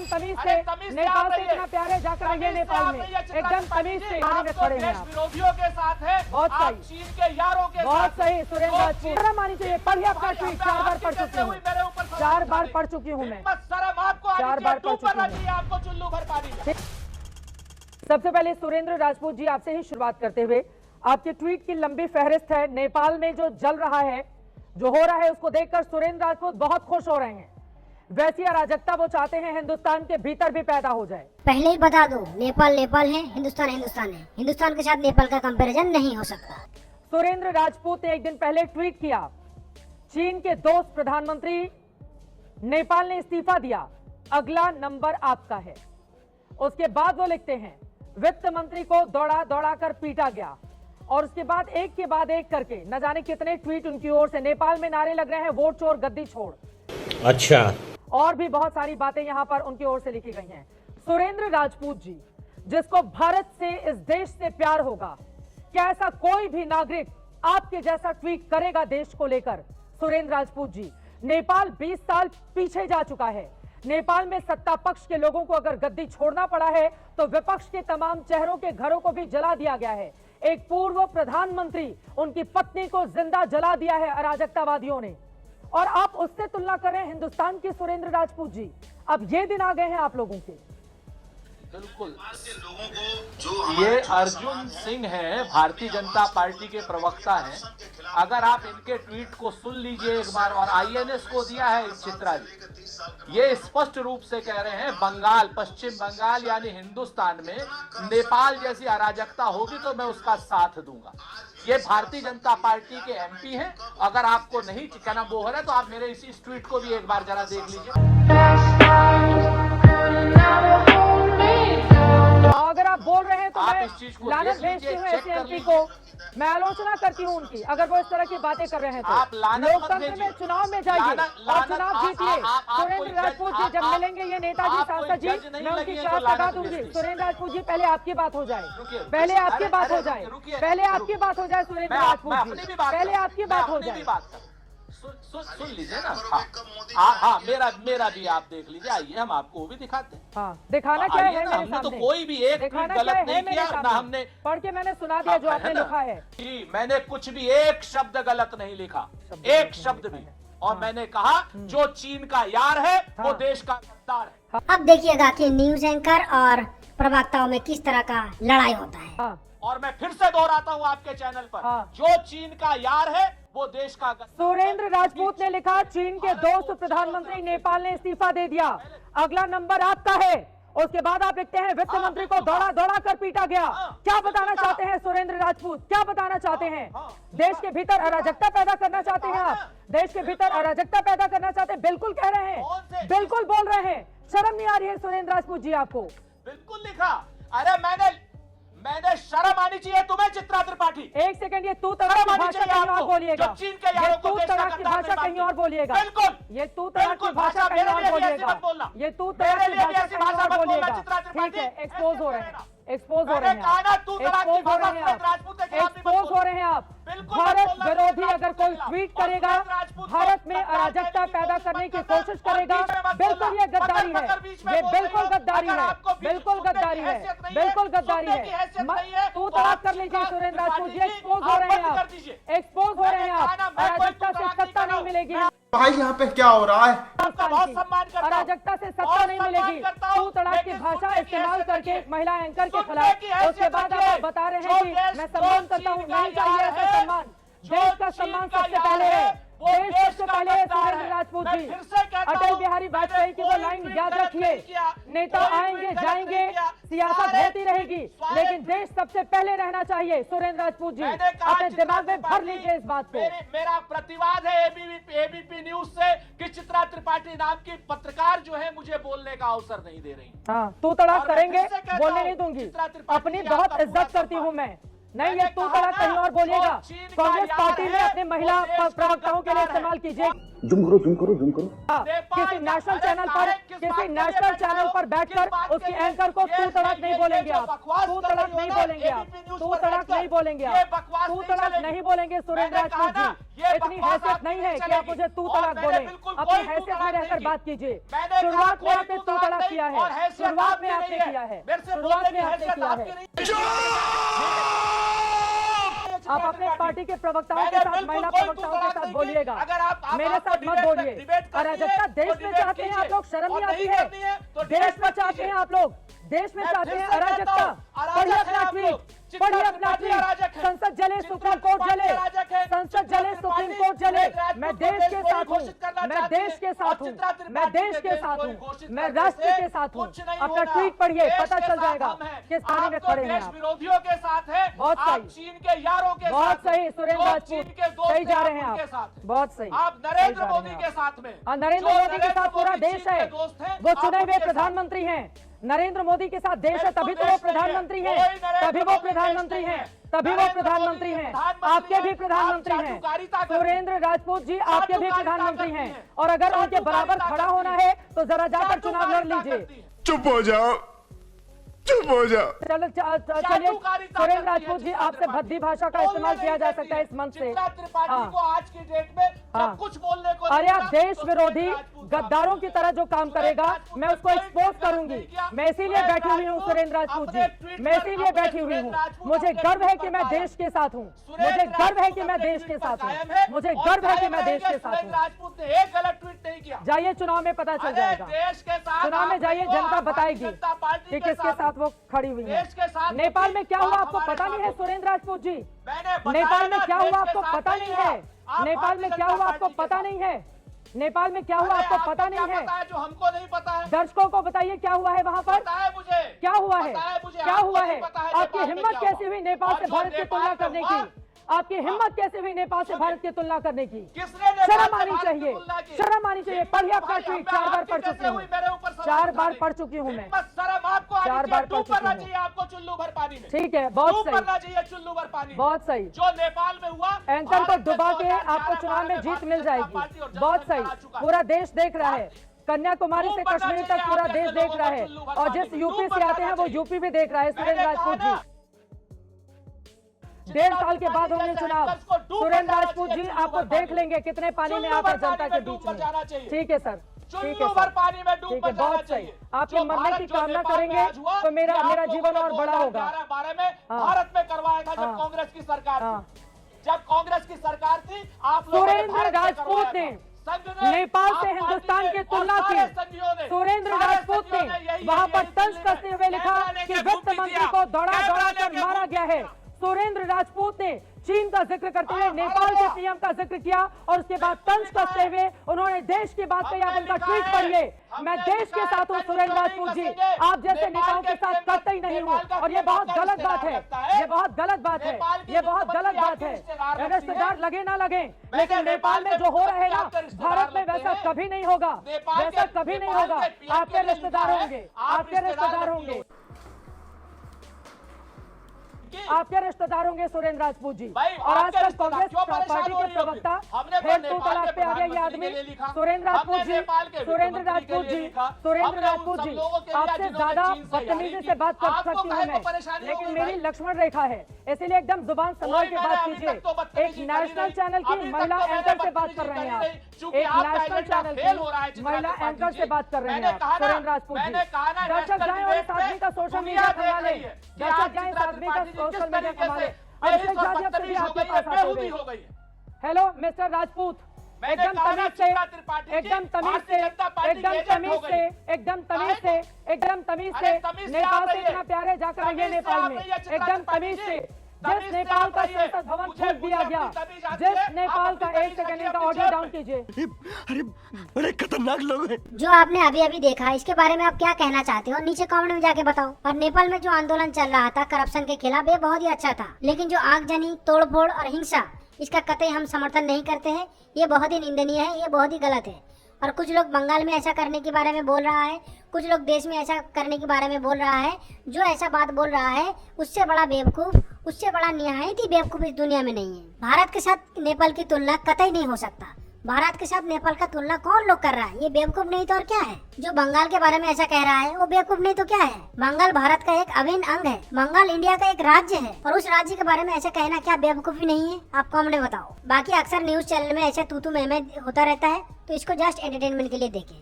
एकदम तमीज से नेपाल से इतना प्यारे जाकर रहिए नेपाल में, एकदम तमीज से आने में खड़े हैं आप। विरोधियों के साथ है, बहुत सही, चीन के यारों के बहुत सही सुरेंद्र राजपूत। शर्म आनी चाहिए, पढ़िए आपका ट्वीट, 4 बार पढ़ चुकी हूँ, 4 बार पढ़ चुकी हूँ मैं, 4 बार पढ़ चुकी हूँ आपको चुल्लू भर पानी। सबसे पहले सुरेंद्र राजपूत जी आपसे ही शुरुआत करते हुए, आपके ट्वीट की लंबी फहरिस्त है। नेपाल में जो जल रहा है, जो हो रहा है, उसको देखकर सुरेंद्र राजपूत बहुत खुश हो रहे हैं। वैसी अराजकता वो चाहते हैं हिंदुस्तान के भीतर भी पैदा हो जाए। पहले ही बता दो, नेपाल नेपाल है, हिंदुस्तान हिंदुस्तान है, हिंदुस्तान के साथ नेपाल का कंपैरिजन नहीं हो सकता। सुरेंद्र राजपूत ने एक दिन पहले ट्वीट किया, चीन के दोस्त प्रधानमंत्री, नेपाल ने इस्तीफा दिया, अगला नंबर आपका है। उसके बाद वो लिखते हैं, वित्त मंत्री को दौड़ा दौड़ा कर पीटा गया। और उसके बाद एक के बाद एक करके न जाने कितने ट्वीट उनकी ओर से। नेपाल में नारे लग रहे हैं, वोट चोर गद्दी छोड़। अच्छा, और भी बहुत सारी बातें यहां पर उनकी ओर से लिखी गई हैं। सुरेंद्र राजपूत जी, जिसको भारत से, इस देश से प्यार होगा, क्या ऐसा कोई भी नागरिक आपके जैसा ट्वीट करेगा देश को लेकर? सुरेंद्र राजपूत जी, नेपाल 20 साल पीछे जा चुका है। नेपाल में सत्ता पक्ष के लोगों को अगर गद्दी छोड़ना पड़ा है तो विपक्ष के तमाम चेहरों के घरों को भी जला दिया गया है। एक पूर्व प्रधानमंत्री, उनकी पत्नी को जिंदा जला दिया है अराजकतावादियों ने। और आप उससे तुलना करें हिंदुस्तान के सुरेंद्र राजपूत जी। अब ये दिन आ गए हैं आप लोगों के। बिल्कुल, ये अर्जुन सिंह है, भारतीय जनता पार्टी के प्रवक्ता हैं। अगर आप इनके ट्वीट को सुन लीजिए एक बार, और आईएनएस को दिया है इस चित्रा जी, ये स्पष्ट रूप से कह रहे हैं, बंगाल, पश्चिम बंगाल यानी हिंदुस्तान में नेपाल जैसी अराजकता होगी तो मैं उसका साथ दूंगा। ये भारतीय जनता पार्टी के एमपी हैं। अगर आपको नहीं कहना वो हो रहा है तो आप मेरे इस ट्वीट को भी एक बार जरा देख लीजिए। अगर आप बोल रहे हैं तो आप मैं इस चीज को लानत देख भेजती लीजिए, हूँ चेक ऐसे कर एमपी लीजिए। को। मैं आलोचना करती हूँ उनकी, अगर वो इस तरह की बातें कर रहे हैं आप तो। लानत मत लोकतंत्र में भेजिए। चुनाव में जाइए और चुनाव जीतिए। सुरेंद्र राजपूत जी जब मिलेंगे ये नेताजी सांसद जी, मैं उनकी शराब लगा दूंगी। सुरेंद्र राजपूत जी, पहले आपकी बात हो जाए, पहले आपकी बात हो जाए, पहले आपकी बात हो जाए सुरेंद्र राजपूत जी, पहले आपकी बात हो जाए। सुन लीजिए ना। हाँ, मेरा भी आप देख लीजिए। आइए, हम आपको वो भी दिखाते हैं। हाँ, दिखाना क्या है? हमने तो कोई भी एक ट्वीट गलत नहीं किया ना, हमने पढ़ के मैंने सुना दिया जो आपने लिखा है कि मैंने कुछ भी एक शब्द गलत नहीं लिखा, एक शब्द भी। और मैंने कहा जो चीन का यार है वो देश का गद्दार है। अब देखिएगा कि न्यूज एंकर और प्रवक्ताओं में किस तरह का लड़ाई होता है। और मैं फिर से दोहराता हूँ आपके चैनल पर, जो चीन का यार है वो देश का गद्दार। सुरेंद्र राजपूत ने लिखा, चीन के दोस्त प्रधानमंत्री नेपाल ने इस्तीफा दे दिया, अगला नंबर आपका है। उसके बाद आप लिखते हैं, वित्त मंत्री को दौड़ा दौड़ा कर पीटा गया। क्या बताना चाहते हैं सुरेंद्र राजपूत? क्या बताना चाहते हैं? देश के भीतर अराजकता पैदा करना चाहते हैं आप? देश के भीतर अराजकता पैदा करना चाहते हैं? बिल्कुल कह रहे हैं, बिल्कुल बोल रहे हैं। शर्म नहीं आ रही है सुरेंद्र राजपूत जी आपको? बिल्कुल लिखा। अरे मैंने शर्म आनी चाहिए तुम्हें चित्रा त्रिपाठी। एक सेकंड, ये तू तड़ाक की भाषा कहीं और बोलिएगा, ये तू तड़ाक की भाषा कहीं और बोलिएगा, बिल्कुल, ये तू तड़ाक की भाषा कहीं और बोलिएगा, ये तू तड़ाक की भाषा कहीं और बोलिएगा। ठीक है, एक्सपोज हो रहे हैं, एक्सपोज हो रहे हैं आप, एक्सपोज हो रहे हैं आप, एक्सपोज हो रहे हैं आप। भारत विरोधी अगर कोई ट्वीट करेगा, भारत में अराजकता पैदा करने की कोशिश करेगा, बिल्कुल ये गद्दारी है, ये बिल्कुल गद्दारी है, बिल्कुल गद्दारी है, बिल्कुल गद्दारी है। तू तड़ाक कर लीजिए सुरेंद्र राजपूत जी, एक्सपोज हो रहे हैं आप, एक्सपोज हो रहे हैं आप। अराजकता से सत्ता नहीं मिलेगी भाई, यहाँ पे क्या हो रहा है? अराजकता से सत्ता नहीं मिलेगी। तू तड़ाक की भाषा इस्तेमाल करके महिला एंकर के खिलाफ, उसके बाद आप बता रहे हैं कि मैं सम्मान करता हूँ। नहीं चाहिए ऐसा सम्मान। देश का सम्मान सबसे पहले है, देश सबसे पहले है। सुरेंद्र राजपूत जी, अटल बिहारी वाजपेयी की वो लाइन याद रखिए, नेता आएंगे जाएंगे, सियासत होती रहेगी, लेकिन देश सबसे पहले रहना चाहिए। सुरेंद्र राजपूत जी, अपने दिमाग में भर लीजिए इस बात को। मेरा प्रतिवाद है एबीपी न्यूज से कि चित्रा त्रिपाठी नाम की पत्रकार जो है मुझे बोलने का अवसर नहीं दे रही। हाँ, तू तड़ाक करेंगे, बोलने नहीं दूंगी। अपनी बहुत इज्जत करती हूँ मैं, नहीं, ये तू तड़ाक कहीं और बोलिएगा। कांग्रेस पार्टी में अपने महिला प्रवक्ताओं के लिए इस्तेमाल कीजिए। जुम करो। किसी नेशनल चैनल पर बैठकर उसकी एंकर को तू तड़ाक नहीं बोलेंगे आप, तू तड़ाक नहीं बोलेंगे आप, तू तड़ाक नहीं बोलेंगे आप, तू तड़ाक नहीं बोलेंगे सुरेंद्र राजपूत जी। इतनी हैसियत नहीं है कि आप मुझे तू तड़ाक बोले। अपनी हैसियत में रहकर बात कीजिए। शुरुआत में आपने तू तड़ाक किया है, शुरुआत में आपने किया है, शुरुआत में आपने किया है। आप अपने पार्टी के प्रवक्ताओं के साथ, महिला प्रवक्ताओं के साथ बोलिएगा, मेरे साथ मत बोलिए। अराजकता देश में चाहते हैं आप लोग, शर्म नहीं आती है? देश में चाहते हैं आप लोग, देश में चाहते हैं अराजकता। पढ़िए अपना ट्वीट, पढ़िए अपना ट्वीट। संसद जले, सुप्रीम कोर्ट जले, संसद जले, सुप्रीम कोर्ट जले। मैं देश के साथ हूँ, मैं देश के साथ हूँ, मैं देश के साथ हूँ, मैं राष्ट्र के साथ हूँ। अपना ट्वीट पढ़िए, पता चल जाएगा किस थाने में खड़े हैं आप। विरोधियों के साथ है, बहुत सही, चीन के यारों के बहुत साथ, सही सुरेंद्र राजपूत, सही जा रहे हैं आप, बहुत सही। आप नरेंद्र मोदी के साथ में, नरेंद्र मोदी के साथ पूरा देश है, वो चुने हुए प्रधानमंत्री हैं। नरेंद्र मोदी के साथ देश है, तभी तो वो प्रधानमंत्री हैं, तभी वो प्रधानमंत्री हैं, तभी वो प्रधानमंत्री हैं। आपके भी प्रधानमंत्री हैं सुरेंद्र राजपूत जी, आपके भी प्रधानमंत्री हैं। और अगर उनके बराबर खड़ा होना है तो जरा जाकर चुनाव लड़ लीजिए। चुप हो जाओ। चलिए सुरेंद्र राजपूत जी, आपसे भद्दी भाषा का इस्तेमाल किया जा सकता है इस मंच से। आज की डेट में सब कुछ बोलने को, अरे आप देश विरोधी गद्दारों की तरह जो काम करेगा मैं उसको एक्सपोज करूंगी। मैं इसीलिए बैठी हुई हूँ सुरेंद्र राजपूत जी, मैं इसीलिए बैठी हुई हूँ। मुझे गर्व है कि मैं देश के साथ हूँ, मुझे गर्व है कि मैं देश के साथ हूँ, मुझे गर्व है कि मैं देश के साथ हूँ। राजपूत ने एक गलत ट्वीट नहीं किया। जाइए चुनाव में पता चल जाएगा, देश के साथ चुनाव में जाइए, जनता बताएगी कि किसके साथ वो खड़ी हुई है। नेपाल में क्या हुआ आपको पता नहीं है सुरेंद्र राजपूत जी? नेपाल में क्या हुआ आपको पता नहीं है? नेपाल में क्या हुआ आपको पता नहीं है? नेपाल में क्या हुआ आपको पता नहीं है? जो हमको नहीं पता है, दर्शकों को बताइए क्या हुआ है वहाँ पर, मुझे क्या हुआ है, क्या हुआ है? आपकी हिम्मत कैसी हुई नेपाल से भारत की तुलना करने की? आपकी हिम्मत कैसे हुई नेपाल से भारत की तुलना करने की? शर्म आनी चाहिए, शर्म आनी चाहिए। पढ़िए अपना ट्वीट, 4 बार पढ़ चुकी हूँ, 4 बार पढ़ चुकी हूँ मैं, 4 बार पढ़ चुकी हूँ। आपको चुल्लू भर पानी में, ठीक है, बहुत सही, चुल्लू भर पानी, बहुत सही। जो नेपाल में हुआ, एंकर को डुबा के आपको चुनाव में जीत मिल जाएगी, बहुत सही। पूरा देश देख रहा है, कन्याकुमारी से कश्मीर तक पूरा देश देख रहा है, और जिस यूपी से आते हैं वो यूपी भी देख रहा है। सुरेंद्र राजपूत जी, 1.5 साल के बाद होंगे चुनाव। सुरेंद्र राजपूत जी आपको देख लेंगे कितने पानी में आप जनता के बीच में। ठीक है सर, ठीक है सर, ठीक है, बहुत सही। आपके मरने की कामना करेंगे तो मेरा जीवन और बड़ा होगा। भारत में करवाया था जब कांग्रेस की सरकार थी, जब कांग्रेस की सरकार थी, आप सुरेंद्र राजपूत ने नेपाल से हिंदुस्तान की तुलना की। सुरेंद्र राजपूत ने वहां पर तंज कसते हुए लिखा कि वित्त मंत्री को दौड़ा कर मारा गया है। सुरेंद्र राजपूत ने चीन का जिक्र करते हुए नेपाल के सीएम का जिक्र किया और उसके बाद तंज कसते हुए उन्होंने देश की बात कही। आप उनका ट्वीट पढ़िए, मैं देश के साथ हूँ सुरेंद्र राजपूत जी, आप जैसे नेताओं के साथ करते ही नहीं हूँ, और ये बहुत गलत बात है, ये बहुत गलत बात है, ये बहुत गलत बात है। रिश्तेदार लगे ना लगे, लेकिन नेपाल में जो हो रहा है ना, भारत में वैसा कभी नहीं होगा, वैसा कभी नहीं होगा। आपके रिश्तेदार होंगे, आपके रिश्तेदार होंगे, आपके रिश्तेदार होंगे सुरेंद्र राजपूत जी। और आजकल कांग्रेस पार्टी के प्रवक्ता फिर तू तलाक पे आ गया ये आदमी। सुरेंद्र राजपूत जी, सुरेंद्र राजपूत जी, सुरेंद्र राजपूत जी, आपसे ज्यादा बदतमीजी से बात कर सकती हूँ मैं, लेकिन मेरी लक्ष्मण रेखा है, इसीलिए एकदम जुबान संभाल के बात कीजिए। एक नेशनल चैनल की महिला एंकर से बात कर रहे हैं आप, एक नेशनल चैनल की महिला एंकर से बात कर रहे हैं आप सुरेंद्र राजपूत जी। दर्शक जाए और इस आदमी का सोशल मीडिया संभाले, दर्शक जाए इस आदमी का सोशल मीडिया संभाले। अभिषेक जाधव से भी आपके पास आते हुए, हेलो मिस्टर राजपूत, एकदम तमीज से, एकदम तमीज से, एकदम तमीज से, एकदम तमीज से, एकदम तमीज से, नेपाल से इतना प्यारे जाकर रहिए नेपाल में, एकदम तमीज से। जिस नेपाल का संसद भवन खोल दिया गया, जिस नेपाल का, एक सेकंड का ऑडियो डाउन कीजिए। अरे बड़े खतरनाक लोग हैं। जो आपने अभी अभी देखा, इसके बारे में आप क्या कहना चाहते हो? नीचे कमेंट में जाके बताओ। और नेपाल में जो आंदोलन चल रहा था करप्शन के खिलाफ, ये बहुत ही अच्छा था, लेकिन जो आगजनी, तोड़फोड़ और हिंसा, इसका कतई हम समर्थन नहीं करते हैं। ये बहुत ही निंदनीय है, ये बहुत ही गलत है। और कुछ लोग बंगाल में ऐसा करने के बारे में बोल रहा है, कुछ लोग देश में ऐसा करने के बारे में बोल रहा है। जो ऐसा बात बोल रहा है उससे बड़ा बेवकूफ, उससे बड़ा निहायत ही बेवकूफ इस दुनिया में नहीं है। भारत के साथ नेपाल की तुलना कतई नहीं हो सकता। भारत के साथ नेपाल का तुलना कौन लोग कर रहा है? ये बेवकूफ नहीं तो और क्या है? जो बंगाल के बारे में ऐसा कह रहा है वो बेवकूफ नहीं तो क्या है? बंगाल भारत का एक अभिन्न अंग है। बंगाल इंडिया का एक राज्य है और उस राज्य के बारे में ऐसा कहना क्या बेवकूफी नहीं है? आप कमेंट में बताओ। बाकी अक्सर न्यूज चैनल में ऐसे तू मैं होता रहता है, तो इसको जस्ट एंटरटेनमेंट के लिए देखें।